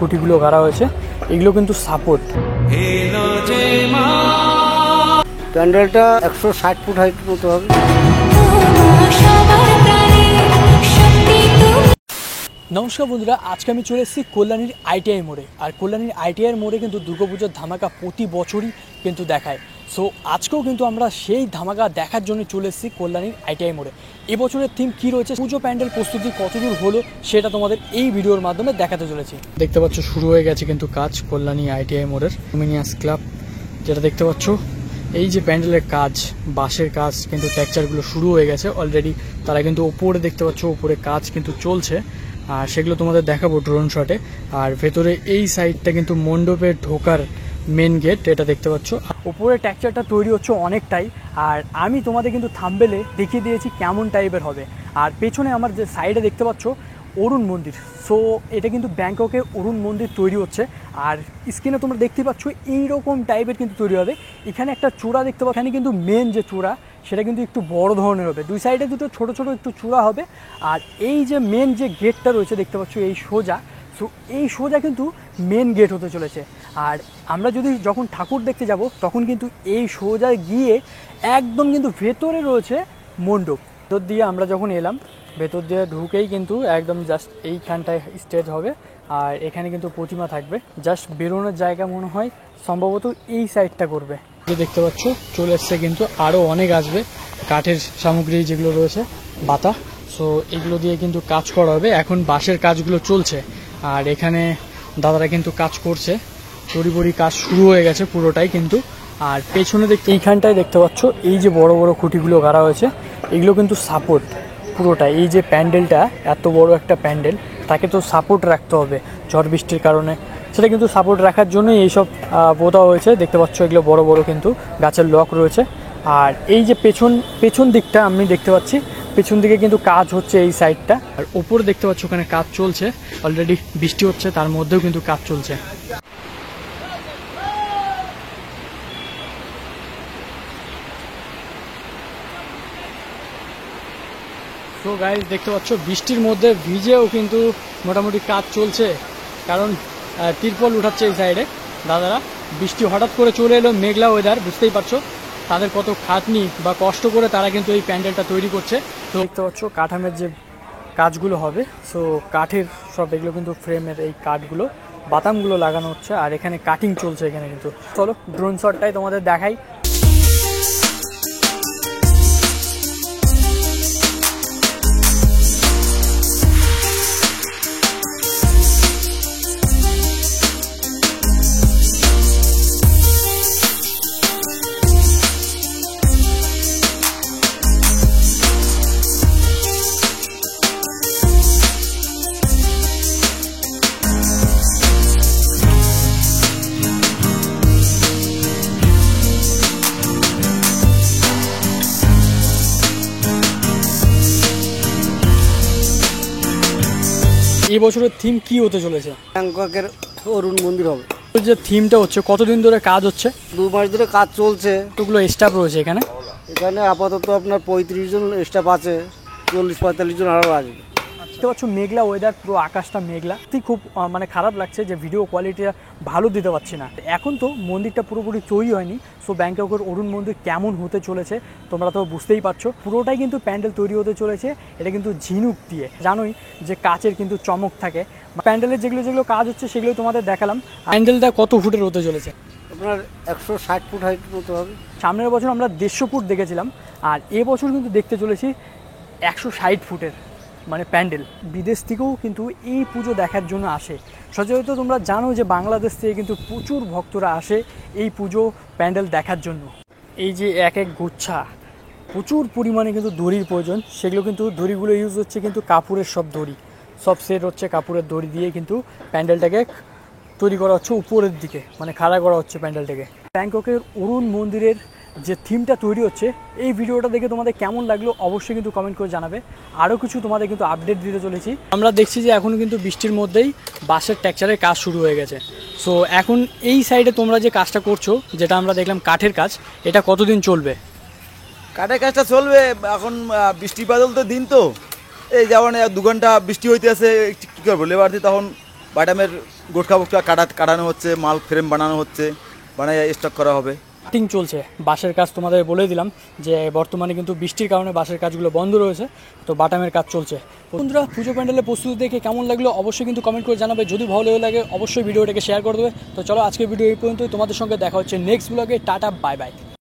খুঁটিগুলো গাড়া হয়েছে, এগুলো কিন্তু সাপোর্ট। প্যান্ডেলটা 160 ফুট হাইট মতো হবে। নমস্কার বন্ধুরা, আজকে আমি চলে এসেছি কল্যাণীর আইটিআই মোড়ে। আর কল্যাণীর আইটিআই মোড়ে কিন্তু দুর্গাপুজোর ধামাকা প্রতি বছরই কিন্তু দেখায়। সো আজকেও কিন্তু আমরা সেই ধামাকা দেখার জন্য চলে এসেছি কল্যাণীর আইটিআই মোড়ে। এবছরের থিম কী রয়েছে, পুজো প্যান্ডেল প্রস্তুতি কতদূর হলো, সেটা তোমাদের এই ভিডিওর মাধ্যমে দেখাতে চলেছি। দেখতে পাচ্ছ শুরু হয়ে গেছে কিন্তু কাজ কল্যাণী আইটিআই মোড়ের। লুমিনিয়াস ক্লাব যেটা দেখতে পাচ্ছ, এই যে প্যান্ডেলের কাজ, বাঁশের কাজ কিন্তু টেক্সচারগুলো শুরু হয়ে গেছে অলরেডি। তারা কিন্তু ওপরে দেখতে পাচ্ছ, ওপরে কাজ কিন্তু চলছে, আর সেগুলো তোমাদের দেখাবো ড্রোন শটে। আর ভেতরে এই সাইডটা কিন্তু মণ্ডপের ঢোকার মেন গেট, এটা দেখতে পাচ্ছ। ওপরে টেক্সচারটা তৈরি হচ্ছে অনেকটাই, আর আমি তোমাদের কিন্তু থাম্বনেলে দেখিয়ে দিয়েছি কেমন টাইপের হবে। আর পেছনে আমার যে সাইডে দেখতে পাচ্ছ অরুণ মন্দির, সো এটা কিন্তু ব্যাংককে অরুণ মন্দির তৈরি হচ্ছে। আর স্ক্রিনে তোমরা দেখতে পাচ্ছ এইরকম টাইপের কিন্তু তৈরি হবে। এখানে একটা চূড়া দেখতে পাচ্ছ, এখানে কিন্তু মেন যে চূড়া সেটা কিন্তু একটু বড় ধরনের হবে, দুই সাইডে দুটো ছোট ছোট একটু চূড়া হবে। আর এই যে মেন যে গেটটা রয়েছে দেখতে পাচ্ছ এই সোজা, সো এই সোজা কিন্তু মেন গেট হতে চলেছে। আর আমরা যদি যখন ঠাকুর দেখতে যাব তখন কিন্তু এই সোজা গিয়ে একদম কিন্তু ভেতরে রয়েছে মণ্ডপ। ভেতর দিয়ে আমরা যখন এলাম, ভেতর দিয়ে ঢুকেই কিন্তু একদম জাস্ট এইখানটায় স্টেজ হবে, আর এখানে কিন্তু প্রতিমা থাকবে। জাস্ট বেরোনোর জায়গা মনে হয় সম্ভবত এই সাইডটা করবে। দেখতে পাচ্ছ চলে এসছে, কিন্তু আরও অনেক আসবে। কাঠের সামগ্রী যেগুলো রয়েছে, বাতা, সো এগুলো দিয়ে কিন্তু কাজ করা হবে। এখন বাঁশের কাজগুলো চলছে, আর এখানে দাদারা কিন্তু কাজ করছে। তড়িবড়ি কাজ শুরু হয়ে গেছে পুরোটাই কিন্তু। আর পেছনে এইখানটায় দেখতে পাচ্ছ এই যে বড় বড় খুঁটিগুলো গাড়া হয়েছে, এগুলো কিন্তু সাপোর্ট পুরোটা। এই যে প্যান্ডেলটা, এত বড় একটা প্যান্ডেল, তাকে তো সাপোর্ট রাখতে হবে ঝড় বৃষ্টির কারণে। সেটা কিন্তু সাপোর্ট রাখার জন্যই এইসব পোতা হয়েছে। দেখতে পাচ্ছ এগুলো বড় বড় কিন্তু গাছের লক রয়েছে। আর এই যে পেছন দিকটা আমি দেখতে পাচ্ছি, পেছন দিকে কিন্তু কাজ হচ্ছে এই সাইডটা। আর ওপরে দেখতে পাচ্ছ ওখানে কাজ চলছে অলরেডি, বৃষ্টি হচ্ছে তার মধ্যেও কিন্তু কাজ চলছে। তো গাইস দেখতে পাচ্ছ বৃষ্টির মধ্যে ভিজেও কিন্তু মোটামুটি কাজ চলছে, কারণ তিরপল উঠাচ্ছে এই সাইডে দাদারা। বৃষ্টি হঠাৎ করে চলে এলো, মেঘলা ওয়েদার, বুঝতেই পারছো তাদের কত খাটনি বা কষ্ট করে তারা কিন্তু এই প্যান্ডেলটা তৈরি করছে। তো দেখতে পাচ্ছ কাঠামের যে কাজগুলো হবে, সো কাঠের সব এগুলো কিন্তু ফ্রেমের এই কাঠগুলো, বাতামগুলো লাগানো হচ্ছে, আর এখানে কাটিং চলছে এখানে কিন্তু। চলো ড্রোন শটটাই তোমাদের দেখাই। এই বছরের থিম কি হতে চলেছে? ব্যাংককের অরুণ মন্দির হবে। যে থিমটা হচ্ছে, কতদিন ধরে কাজ হচ্ছে? 2 মাস ধরে কাজ চলছে। কতগুলো স্টাফ রয়েছে এখানে? এখানে আপাতত আপনার 35 জন স্টাফ আছে, 40-45 জন আরও আসবে। দেখতে পাচ্ছ মেঘলা ওয়েদার, পুরো আকাশটা মেঘলা। খুব মানে খারাপ লাগছে যে ভিডিও কোয়ালিটিটা ভালো দিতে পারছি না। এখন তো মন্দিরটা পুরোপুরি তৈরি হয়নি, সো ব্যাংককের অরুণ মন্দির কেমন হতে চলেছে তোমরা তো বুঝতেই পারছো। পুরোটাই কিন্তু প্যান্ডেল তৈরি হতে চলেছে। এটা কিন্তু ঝিনুক দিয়ে, জানোই যে কাচের কিন্তু চমক থাকে। প্যান্ডেলের যেগুলো কাজ হচ্ছে সেগুলো তোমাদের দেখালাম। প্যান্ডেলটা কত ফুটের হতে চলেছে? আপনার 160 ফুট হাইট মতো হবে। সামনের বছর আমরা 150 ফুট দেখেছিলাম, আর এবছর কিন্তু দেখতে চলেছি 160 ফুটের মানে প্যান্ডেল। বিদেশ থেকেও কিন্তু এই পুজো দেখার জন্য আসে। সচরাচর তোমরা জানো যে বাংলাদেশ থেকে কিন্তু প্রচুর ভক্তরা আসে এই পুজো প্যান্ডেল দেখার জন্য। এই যে এক গুচ্ছা প্রচুর পরিমাণে কিন্তু দড়ির প্রয়োজন, সেগুলো কিন্তু দড়িগুলো ইউজ হচ্ছে কিন্তু কাপড়ের সব দড়ি, সব সেট হচ্ছে কাপড়ের দড়ি দিয়ে কিন্তু প্যান্ডেলটাকে তৈরি করা হচ্ছে উপরের দিকে, মানে খাড়া করা হচ্ছে প্যান্ডেলটাকে। ব্যাংককের অরুণ মন্দিরের যে থিমটা তৈরি হচ্ছে, এই ভিডিওটা দেখে তোমাদের কেমন লাগলো অবশ্যই কিন্তু কমেন্ট করে জানাবে। আরও কিছু তোমাদের কিন্তু আপডেট দিতে চলেছি। আমরা দেখছি যে এখন কিন্তু বৃষ্টির মধ্যেই বাঁশের টেক্সচারের কাজ শুরু হয়ে গেছে। সো এখন এই সাইডে তোমরা যে কাজটা করছো, যেটা আমরা দেখলাম কাঠের কাজ, এটা কতদিন চলবে? কাঠের কাজটা চলবে এখন, বৃষ্টি বাদল তো দিন, তো এই যেমন 2 ঘন্টা বৃষ্টি হইতে আছে, কী করবো লেবার দিয়ে তখন বাটামের গোটকা ফোটকা কাটানো হচ্ছে, মাল ফ্রেম বানানো হচ্ছে, বানায় স্টক করা হবে। কাটিং চলছে, বাঁশের কাজ তোমাদের বলে দিলাম যে বর্তমানে কিন্তু বৃষ্টির কারণে বাঁশের কাজগুলো বন্ধ রয়েছে, তো বাটামের কাজ চলছে। বন্ধুরা, পুজো প্যান্ডেলের প্রস্তুতি দেখে কেমন লাগলো অবশ্যই কিন্তু কমেন্ট করে জানাবে। যদি ভালো লাগে অবশ্যই ভিডিওটাকে শেয়ার করে দেবে। তো চলো, আজকের ভিডিও এই পর্যন্তই। তোমাদের সঙ্গে দেখা হচ্ছে নেক্সট ব্লগে। Tata, bye bye.